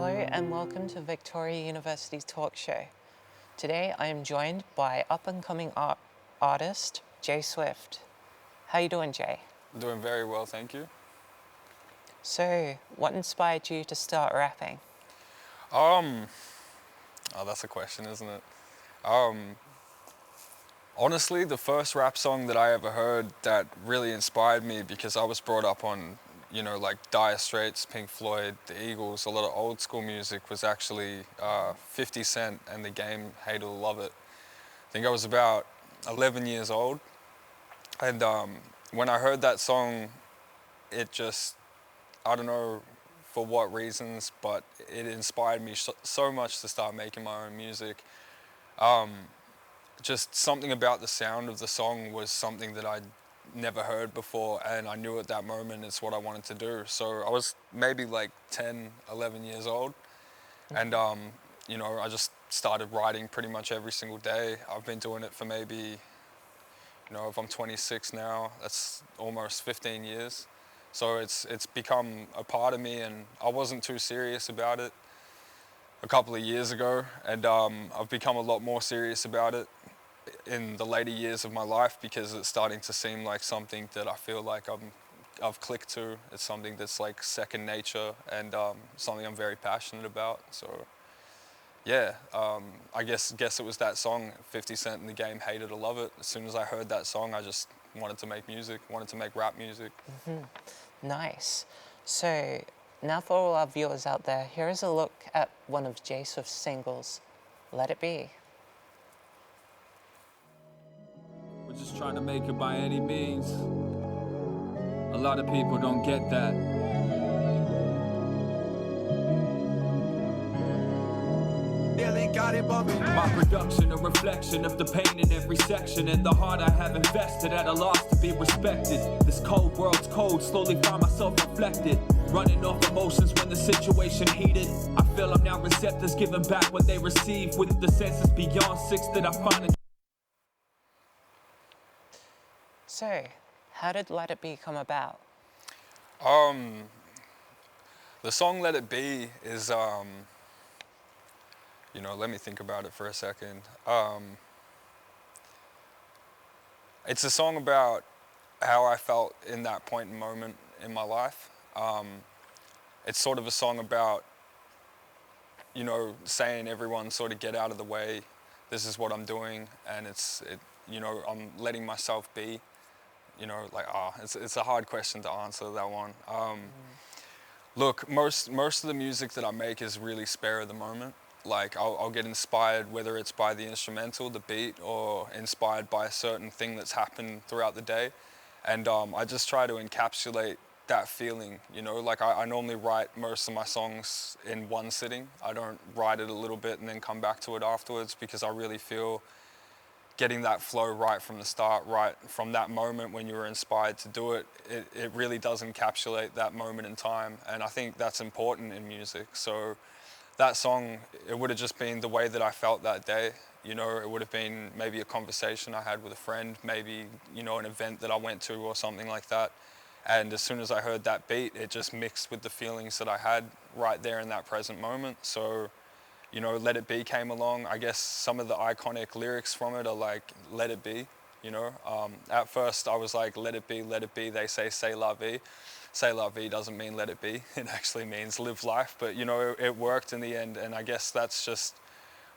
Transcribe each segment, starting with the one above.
Hello and welcome to Victoria University's talk show. Today I am joined by up-and-coming artist Jay Swift. How you doing, Jay? Doing very well, thank you. So, what inspired you to start rapping? Oh, that's a question, isn't it? Honestly, the first rap song that I ever heard that really inspired me, because I was brought up on, like Dire Straits, Pink Floyd, the Eagles, a lot of old school music, was actually 50 Cent and The Game, Hate It or Love It. I think I was about 11 years old, and when I heard that song, it just, I don't know for what reasons, but it inspired me so much to start making my own music. Just something about the sound of the song was something that I'd never heard before, and I knew at that moment it's what I wanted to do. So I was maybe like 10, 11 years old, and I just started writing pretty much every single day. I've been doing it for maybe, if I'm 26 now, that's almost 15 years. So it's become a part of me, and I wasn't too serious about it a couple of years ago, and I've become a lot more serious about it in the later years of my life, because it's starting to seem like something that I feel like I've clicked to. It's something that's like second nature, and something I'm very passionate about. So yeah, I guess it was that song, 50 Cent and The Game, Hate It or Love It. As soon as I heard that song, I just wanted to make music, wanted to make rap music. Nice. So, now for all our viewers out there, here is a look at one of Jay Swift's singles, Let It Be. We're just trying to make it by any means. A lot of people don't get that. My production, a reflection of the pain in every section, and the heart I have invested at a loss to be respected. This cold world's cold, slowly find myself reflected. Running off emotions when the situation heated. I feel I'm now receptors, giving back what they receive. With the senses beyond six that I find. So, how did Let It Be come about? The song Let It Be is, let me think about it for a second. It's a song about how I felt in that point and moment in my life. It's sort of a song about, saying everyone sort of get out of the way. This is what I'm doing, and I'm letting myself be. It's a hard question to answer, that one. Look, most of the music that I make is really spare of the moment. Like, I'll get inspired, whether it's by the instrumental, the beat, or inspired by a certain thing that's happened throughout the day. And I just try to encapsulate that feeling, Like, I normally write most of my songs in one sitting. I don't write it a little bit and then come back to it afterwards, because I really feel getting that flow right from the start, right from that moment when you were inspired to do it, it really does encapsulate that moment in time. And I think that's important in music. So that song, it would have just been the way that I felt that day. It would have been maybe a conversation I had with a friend, maybe, an event that I went to or something like that. And as soon as I heard that beat, it just mixed with the feelings that I had right there in that present moment. So, Let It Be came along. I guess some of the iconic lyrics from it are like, let it be, At first I was like, let it be, they say la vie. Say la vie doesn't mean let it be. It actually means live life. But, it worked in the end, and I guess that's just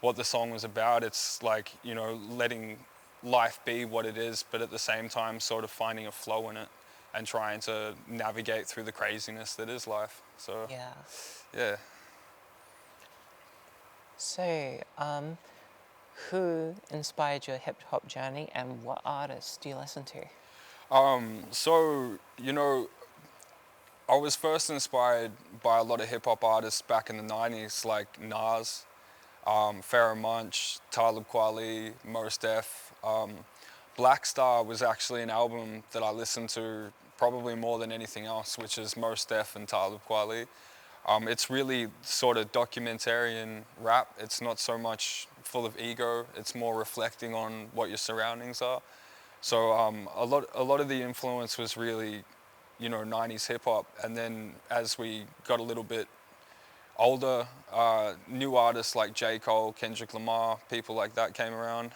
what the song was about. It's like, letting life be what it is, but at the same time sort of finding a flow in it and trying to navigate through the craziness that is life. So, yeah. So, who inspired your hip-hop journey, and what artists do you listen to? I was first inspired by a lot of hip-hop artists back in the 90s, like Nas, Pharoah Monch, Talib Kweli, Mos Def. Black Star was actually an album that I listened to probably more than anything else, which is Mos Def and Talib Kweli. It's really sort of documentarian rap. It's not so much full of ego. It's more reflecting on what your surroundings are. So a lot of the influence was really, 90s hip hop. And then as we got a little bit older, new artists like J. Cole, Kendrick Lamar, people like that came around.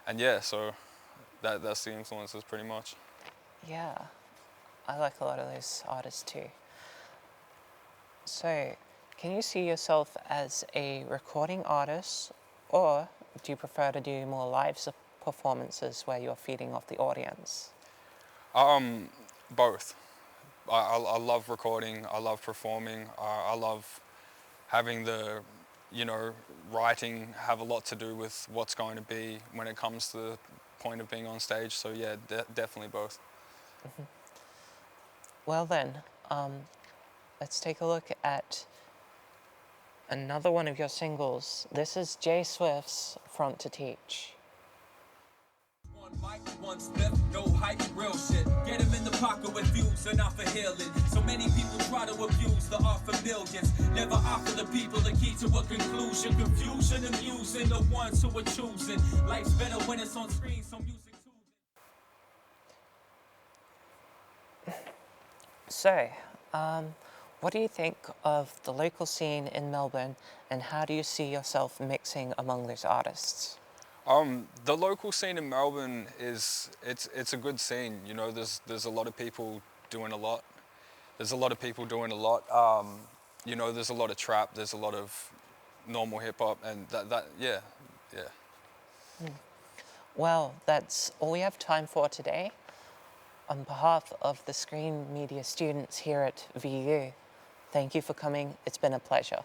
And yeah, so that's the influences pretty much. Yeah, I like a lot of those artists too. So, can you see yourself as a recording artist, or do you prefer to do more performances where you're feeding off the audience? Both. I love recording, I love performing, I love having the, you know, writing have a lot to do with what's going to be when it comes to the point of being on stage. So yeah, definitely both. Well then, let's take a look at another one of your singles. This is Jay Swift's Front to Teach. One mic, one step, no hype, real shit. Get him in the pocket with views and not for healing. So many people try to abuse the art for millions. Never offer the people the key to a conclusion. Confusion, amusing the ones who are choosing. Life's better when it's on screen, so music too. So, what do you think of the local scene in Melbourne, and how do you see yourself mixing among those artists? The local scene in Melbourne it's a good scene. You know, there's a lot of people doing a lot. There's a lot of people doing a lot. You know, there's a lot of trap. There's a lot of normal hip hop, and yeah. Well, that's all we have time for today. On behalf of the screen media students here at VU, thank you for coming. It's been a pleasure.